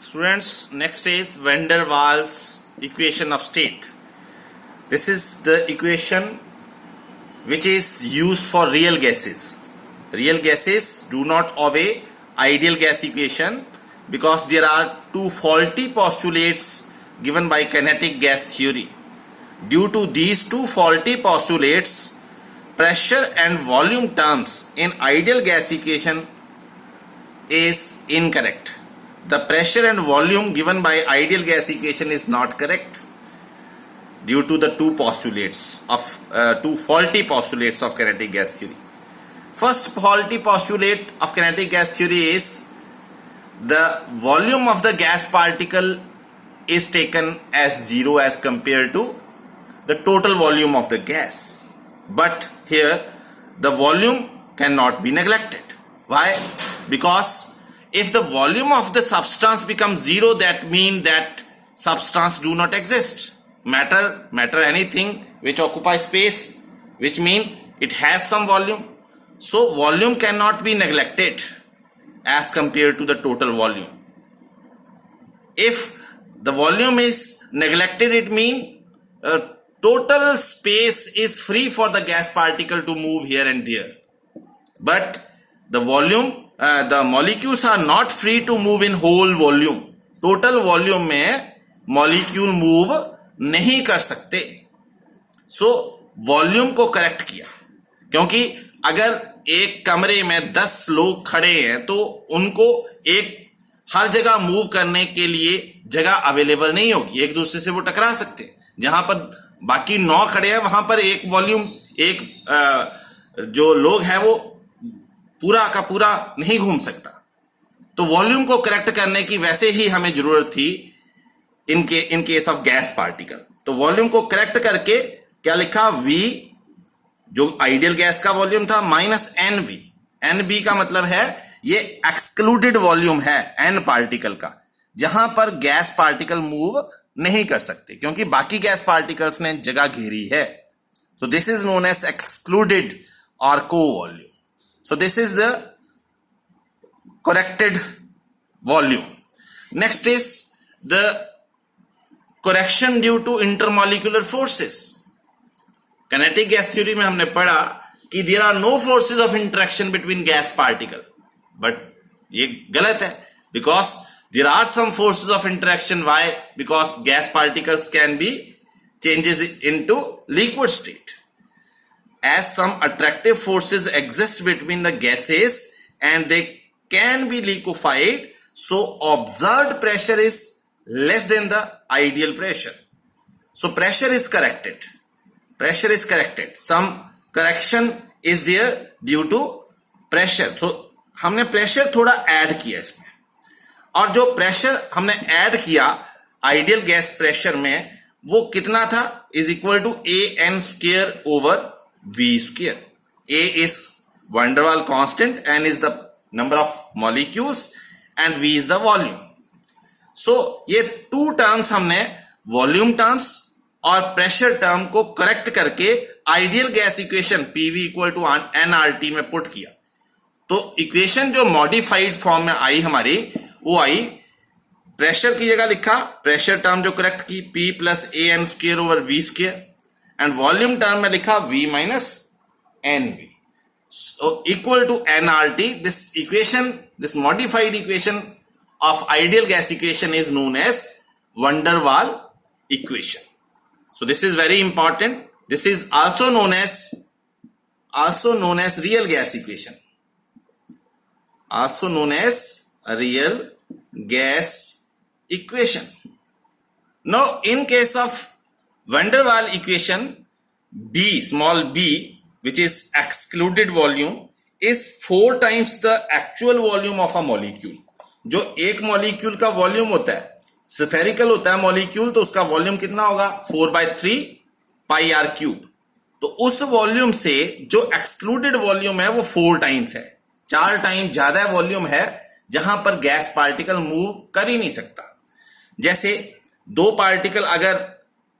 Students, next is van der Waals equation of state. This is the equation which is used for real gases. Real gases do not obey ideal gas equation because there are two faulty postulates given by kinetic gas theory. Due to these two faulty postulates, pressure and volume terms in ideal gas equation is incorrect. The pressure and volume given by ideal gas equation is not correct due to the two faulty postulates of kinetic gas theory. First faulty postulate of kinetic gas theory is the volume of the gas particle is taken as zero as compared to the total volume of the gas. But here the volume cannot be neglected. Why? Because if the volume of the substance becomes zero, that means that substance do not exist. Matter anything which occupies space, which means it has some volume. So volume cannot be neglected as compared to the total volume. If the volume is neglected, it means total space is free for the gas particle to move here and there. But the molecules are not free to move in whole volume. Total volume में molecule move नहीं कर सकते. So volume को correct किया, क्योंकि अगर एक कमरे में 10 लोग खड़े हैं तो उनको हर जगह मूव करने के लिए जगह अवेलेबल नहीं होगी, एक दूसरे से वो टकरा सकते हैं. जहां पर बाकी 9 खड़े हैं वहां पर जो लोग हैं वो पूरा का पूरा नहीं घूम सकता. तो वॉल्यूम को करेक्ट करने की वैसे ही हमें जरूरत थी in case of gas particle. तो वॉल्यूम को करेक्ट करके क्या लिखा, V जो आइडियल गैस का वॉल्यूम था माइनस NV. NV का मतलब है ये एक्सक्लूडेड वॉल्यूम है N पार्टिकल का, जहां पर गैस पार्टिकल मूव नहीं कर सकते क्योंकि बाकी गैस पार्टिकल्स ने जगह घेरी है. So this is known as excluded और co volume. So this is the corrected volume. Next is the correction due to intermolecular forces. Kinetic gas theory में हमने पढ़ा कि there are no forces of interaction between gas particle. But ये गलत है because there are some forces of interaction. Why? Because gas particles can be changes into liquid state. As some attractive forces exist between the gases and they can be liquefied, so observed pressure is less than the ideal pressure. So pressure is corrected. Some correction is there due to pressure. So हमने pressure थोड़ा add किया इसमें, और जो pressure हमने add किया ideal gas pressure में वो कितना था, is equal to AN square over V square. A is van der Waals constant, N is the number of molecules and V is the volume. So ये two terms हमने volume terms और pressure term को correct करके ideal gas equation PV equal to nRT में put किया. तो equation जो modified form में आई हमारी, वो आई pressure की जगह लिखा pressure term जो correct की P plus AN square over V square, and volume term में लिखा V minus NV. So equal to nRT. This modified equation of ideal gas equation is known as van der Waals equation. So this is very important. This is also known as real gas equation. Also known as a real gas equation. Now in case of van der Waals equation, B, small b, which is excluded volume, is 4 times the actual volume of a molecule. जो एक molecule का volume होता है, spherical होता है molecule, तो उसका volume कितना होगा, 4/3 pi r cube. तो उस volume से जो excluded volume है वो 4 times है, 4 times ज्यादा volume है जहां पर गैस पार्टिकल मूव कर ही नहीं सकता. जैसे 2 पार्टिकल अगर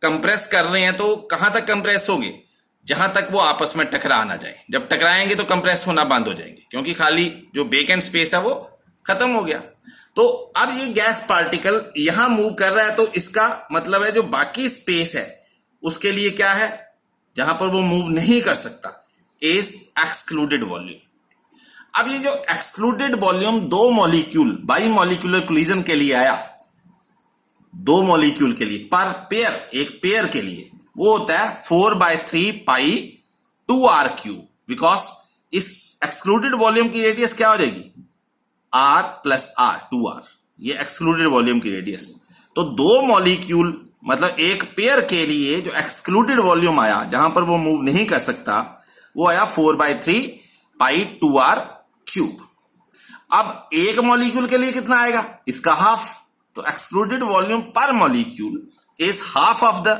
कंप्रेस कर रहे हैं तो कहां तक कंप्रेस होगी, जहां तक वो आपस में टकरा ना जाए. जब टकराएंगे तो कंप्रेस होना बंद हो जाएंगे क्योंकि खाली जो वेकेंट स्पेस है वो खत्म हो गया. तो अब ये गैस पार्टिकल यहां मूव कर रहा है, तो इसका मतलब है जो बाकी स्पेस है उसके लिए क्या है, जहां पर वो मूव नहीं कर सकता, इज एक्सक्लूडेड वॉल्यूम। अब ये जो एक्सक्लूडेड वॉल्यूम दो मॉलिक्यूल बाई मॉलिक्यूलर कोलिजन के लिए आया, दो मॉलिक्यूल के लिए पर पेयर, एक पेयर के लिए वो होता है 4/3 पाई 2r3, बिकॉज इस एक्सक्लूडेड वॉल्यूम की रेडियस क्या हो जाएगी, r प्लस r 2r, ये एक्सक्लूडेड वॉल्यूम की रेडियस। तो दो मॉलिक्यूल मतलब एक पेयर के लिए जो एक्सक्लूडेड वॉल्यूम आया, जहां पर वो मूव नहीं कर सकता, वो आया 4/3 पाई 2r3। अब एक मॉलिक्यूल के लिए कितना आएगा, इसका हाफ। तो एक्सक्लूडेड वॉल्यूम पर molecule is half of the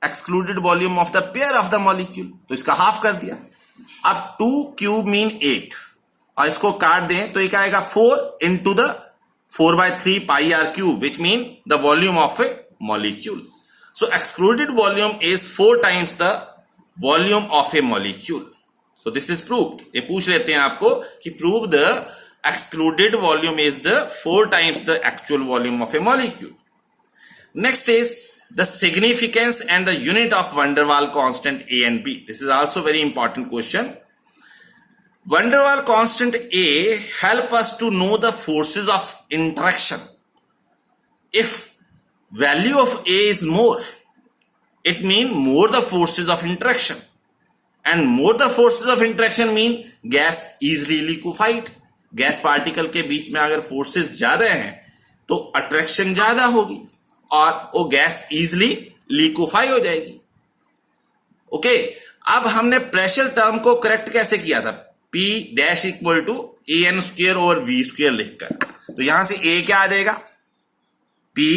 excluded volume of the pair of the molecule, तो इसका हाफ कर दिया। अब 2 क्यूब मीन 8, और इसको काट दें तो ये क्या आएगा 4 into the 4/3 pi r cube, which mean the volume of A molecule. So excluded volume is 4 times the volume of a molecule. So this is proved. ये पूछ लेते हैं आपको कि prove the excluded volume is the 4 times the actual volume of a molecule. Next is the significance and the unit of van der Waals constant A and B. This is also very important question. Van der Waals constant A help us to know the forces of interaction. If value of A is more, it mean more the forces of interaction, and more the forces of interaction mean gas easily liquefied. Gas particle के बीच में अगर forces ज्यादा हैं तो attraction ज्यादा होगी और वो गैस इजिली लिक्विफाई हो जाएगी। ओके, अब हमने प्रेशर टर्म को करेक्ट कैसे किया था, P dash equal to AN square over V square लिखकर। तो यहां से A क्या आ जाएगा, P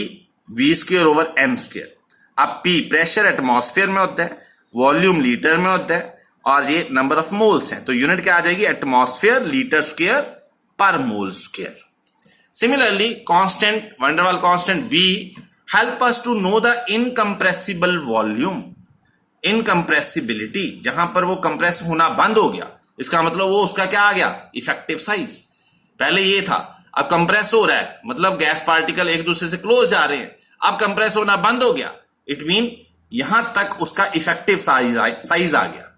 V square over M square. अब P प्रेशर एटमॉस्फेयर में होता है, वॉल्यूम लीटर में होता है, और ये नंबर ऑफ मोल्स हैं, तो यूनिट क्या आ जाएगी, एटमॉस्फेयर लीटर स्क्वायर पर mole square. Similarly constant van der Waals constant B help us to know the incompressible volume, incompressibility, जहां पर वो कंप्रेस होना बंद हो गया, इसका मतलब वो उसका क्या आ गया, इफेक्टिव साइज। पहले ये था, अब कंप्रेस हो रहा है, मतलब गैस पार्टिकल एक दूसरे से क्लोज जा रहे हैं, अब कंप्रेस होना बंद हो गया, इट मीन यहां तक उसका इफेक्टिव साइज आ गया,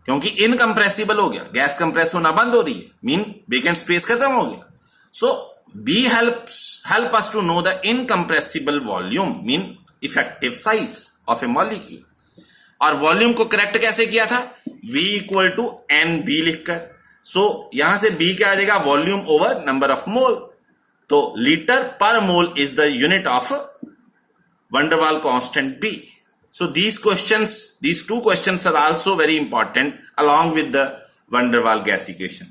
क्योंकि इनकंप्रेसिबल हो गया, गैस कंप्रेस होना बंद हो रही है, मीन वेकेंट स्पेस खत्म हो गया। So B help us to know the incompressible volume, mean effective size of a molecule. और वॉल्यूम को करेक्ट कैसे किया था, V equal to n b लिखकर। सो यहां से B क्या आ जाएगा, volume over number of mole, तो लीटर पर mole is the unit of van der Waals constant B. So these two questions are also very important along with the van der Waals gas equation.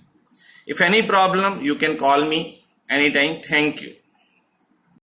If any problem, you can call me anytime. Thank you.